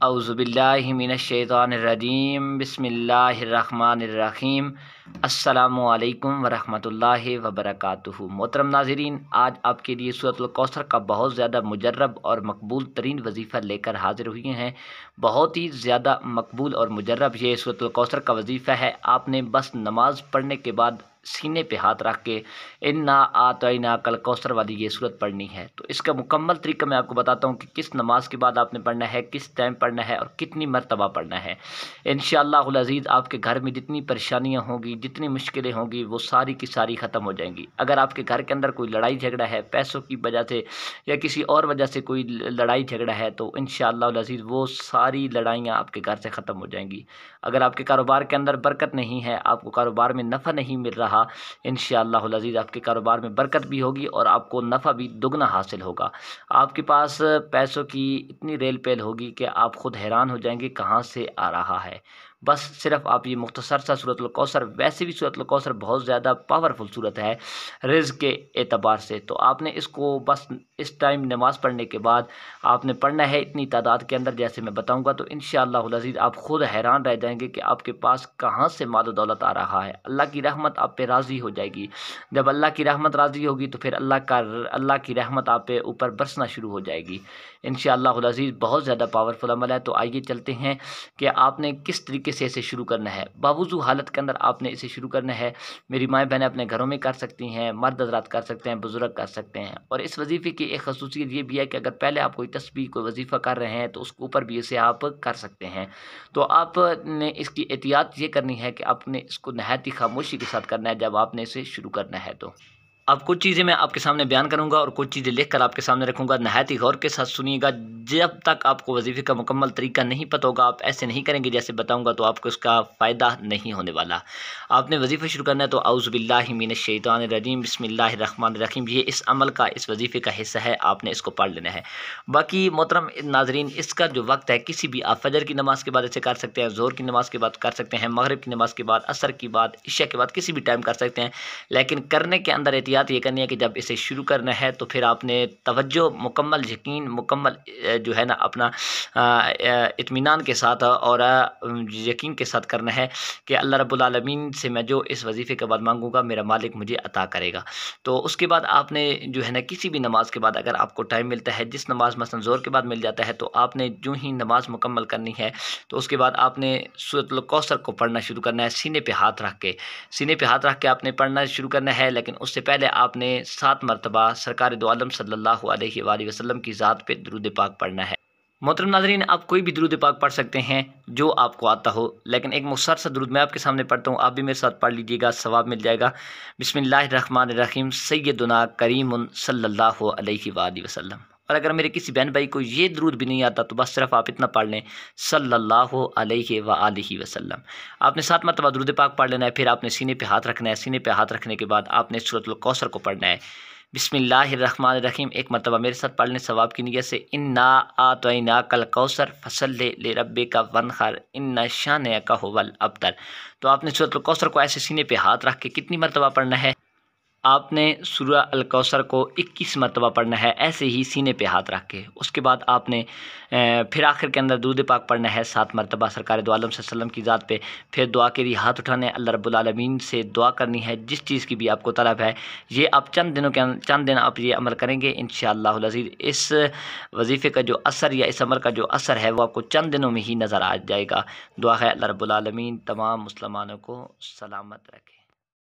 अऊज़ुबिल्लाहि मिनश्शैतानिर्रजीम बिस्मिल्लाहिर्रहमानिर्रहीम। अस्सलामु अलैकुम वरहमतुल्लाहि वबरकातुहू। मोहतरम नाज़रीन, आज आपके लिए सूरतुल कौसर का बहुत ज़्यादा मुजर्रब और मकबूल तरीन वजीफ़ा लेकर हाज़िर हुए हैं। बहुत ही ज़्यादा मकबूल और मुजर्रब ये सूरतुल कौसर का वजीफ़ा है। आपने बस नमाज़ पढ़ने के बाद सीने पे हाथ रख के इन्ना आतैना कल कौसर वाली ये सूरत पढ़नी है। तो इसका मुकम्मल तरीका मैं आपको बताता हूँ कि किस नमाज के बाद आपने पढ़ना है, किस टाइम पढ़ना है और कितनी मरतबा पढ़ना है। इंशाअल्लाहुल अज़ीज़ आपके घर में जितनी परेशानियाँ होंगी, जितनी मुश्किलें होंगी, वो सारी की सारी ख़त्म हो जाएंगी। अगर आपके घर के अंदर कोई लड़ाई झगड़ा है, पैसों की वजह से या किसी और वजह से कोई लड़ाई झगड़ा है, तो इंशाअल्लाहुल अज़ीज़ वो सारी लड़ाइयाँ आपके घर से ख़त्म हो जाएंगी। अगर आपके कारोबार के अंदर बरकत नहीं है, आपको कारोबार में नफ़ा नहीं मिल रहा, इंशाअल्लाहुल अज़ीज़ आपके कारोबार में बरकत भी होगी और आपको नफ़ा भी दुगना हासिल होगा। आपके पास पैसों की इतनी रेल पेल होगी कि आप ख़ुद हैरान हो जाएंगे कहाँ से आ रहा है। बस सिर्फ आप ये मुख्तसर सा सूरतुल कौसर, वैसे भी सूरतुल कौसर बहुत ज़्यादा पावरफुल सूरत है रिज़्क़ के एतबार से, तो आपने इसको बस इस टाइम नमाज़ पढ़ने के बाद आपने पढ़ना है इतनी तादाद के अंदर, जैसे मैं बताऊंगा। तो इंशाअल्लाहुल अज़ीज़ आप ख़ुद हैरान रह जाएंगे कि आपके पास कहाँ से माल दौलत आ रहा है। अल्लाह की रहमत आप पे राज़ी हो जाएगी। जब अल्लाह की रहमत राज़ी होगी तो फिर अल्लाह की रहमत आप पे ऊपर बरसना शुरू हो जाएगी इंशाअल्लाहुल अज़ीज़। बहुत ज़्यादा पावरफुल अमल है। तो आइए चलते हैं कि आपने किस तरीके से इसे शुरू करना है। बावुज़ू हालत के अंदर आपने इसे शुरू करना है। मेरी माएँ बहनें अपने घरों में कर सकती हैं, मर्द हज़रात कर सकते हैं, बुज़ुर्ग कर सकते हैं। और इस वजीफ़े की एक ख़ुसूसियत ये भी है कि अगर पहले आप कोई तस्बीह कोई वजीफ़ा कर रहे हैं तो उसके ऊपर भी इसे आप कर सकते हैं। तो आपने इसकी एहतियात ये करनी है कि आपने इसको नहायत ही खामोशी के साथ करना है जब आपने इसे शुरू करना है। तो अब कुछ चीज़ें मैं आपके सामने बयान करूंगा और कुछ चीज़ें लिख कर आपके सामने रखूंगा। नहायत ही गौर के साथ सुनिएगा। जब तक आपको वजीफ़े का मुकम्मल तरीका नहीं पता होगा, आप ऐसे नहीं करेंगे जैसे बताऊंगा, तो आपको इसका फ़ायदा नहीं होने वाला। आपने वजीफ़ा शुरू करना है तो औज़ुबिल्लाहि मिनश्शैतानिर्रजीम बिस्मिल्लाहिर्रहमानिर्रहीम, ये इस अमल का, इस वजीफ़े का हिस्सा है, आपने इसको पढ़ लेना है। बाकी मोहतरम नाज़रीन, इसका जो वक्त है, किसी भी आप फजर की नमाज़ के बाद इसे कर सकते हैं, ज़ोहर की नमाज़ के बाद कर सकते हैं, मगरिब की नमाज़ के बाद, असर की बाद, इशा के बाद, किसी भी टाइम कर सकते हैं। लेकिन करने के अंदर एहतियात ये करनी है कि जब इसे शुरू करना है तो फिर आपने तवज्जो मुकम्मल, यकीन मुकम्मल जो है ना अपना इत्मीनान के साथ और यकीन के साथ करना है कि अल्लाह रब्बुल आलमीन से मैं जो इस वजीफ़े के बाद मांगूंगा मेरा मालिक मुझे अता करेगा। तो उसके बाद आपने जो है ना किसी भी नमाज के बाद अगर आपको टाइम मिलता है, जिस नमाज मसलन ज़ोहर के बाद मिल जाता है, तो आपने जो ही नमाज मुकम्मल करनी है तो उसके बाद आपने सूरतुल कौसर को पढ़ना शुरू करना है। सीने पे हाथ रख के, सीने पे हाथ रख के आपने पढ़ना शुरू करना है। लेकिन उससे पहले आपने 7 मरतबा सरकार दो आलम सल्लल्लाहु अलैहि वसल्लम की ज़ात पे दुरूद पाक पढ़ना है। मोहतरम नाज़रीन, आप कोई भी दुरूद पाक पढ़ सकते हैं जो आपको आता हो, लेकिन एक मुख्तसर सा दुरूद मैं आपके सामने पढ़ता हूँ, आप भी मेरे साथ पढ़ लीजिएगा, सवाब मिल जाएगा। बिस्मिल्लाहिर्रहमानिर्रहीम सय्यदुना करीमुन सल्लल्लाहु अलैहि वसल्लम। और अगर मेरे किसी बहन भाई को ये दुरूद भी नहीं आता तो बस सिर्फ आप इतना पढ़ लें, सल्लल्लाहु अलैहि वसल्लम। आपने 7 मरतबा दुरूद पाक पढ़ लेना है। फिर आपने सीने पे हाथ रखना है। सीने पे हाथ रखने के बाद आपने सूरतुल कौसर को पढ़ना है। बिस्मिल्लाहिर्रहमानिर्रहीम एक मरतबा मेरे साथ पढ़ लें सवाब की नियत से। इन्ना आतैना कल कौसर फसल्लि लिरब्बिका वन्हर इन्ना शानिअका हुवल अब्तर। तो आपने सूरतुल कौसर को ऐसे सीने पे हाथ रख के कितनी मरतबा पढ़ना है? आपने सूरह अल कौसर को 21 मरतबा पढ़ना है, ऐसे ही सीने पे हाथ रख के। उसके बाद आपने फिर आखिर के अंदर दुरूद पाक पढ़ना है 7 मरतबा सरकार दो आलम सल्लल्लाहु अलैहि वसल्लम की ज़ात पे। फिर दुआ के लिए हाथ उठाने, अल्लाह रब्बुल आलमीन से दुआ करनी है जिस चीज़ की भी आपको तलब है। ये आप चंद दिन आप ये अमल करेंगे इंशाअल्लाहुल अज़ीज़। इस वजीफ़े का जो असर या इस अमल का जो असर है वो आपको चंद दिनों में ही नज़र आ जाएगा। दुआ है अल्लाह रब्बुल आलमीन तमाम मुसलमानों को सलामत रखे।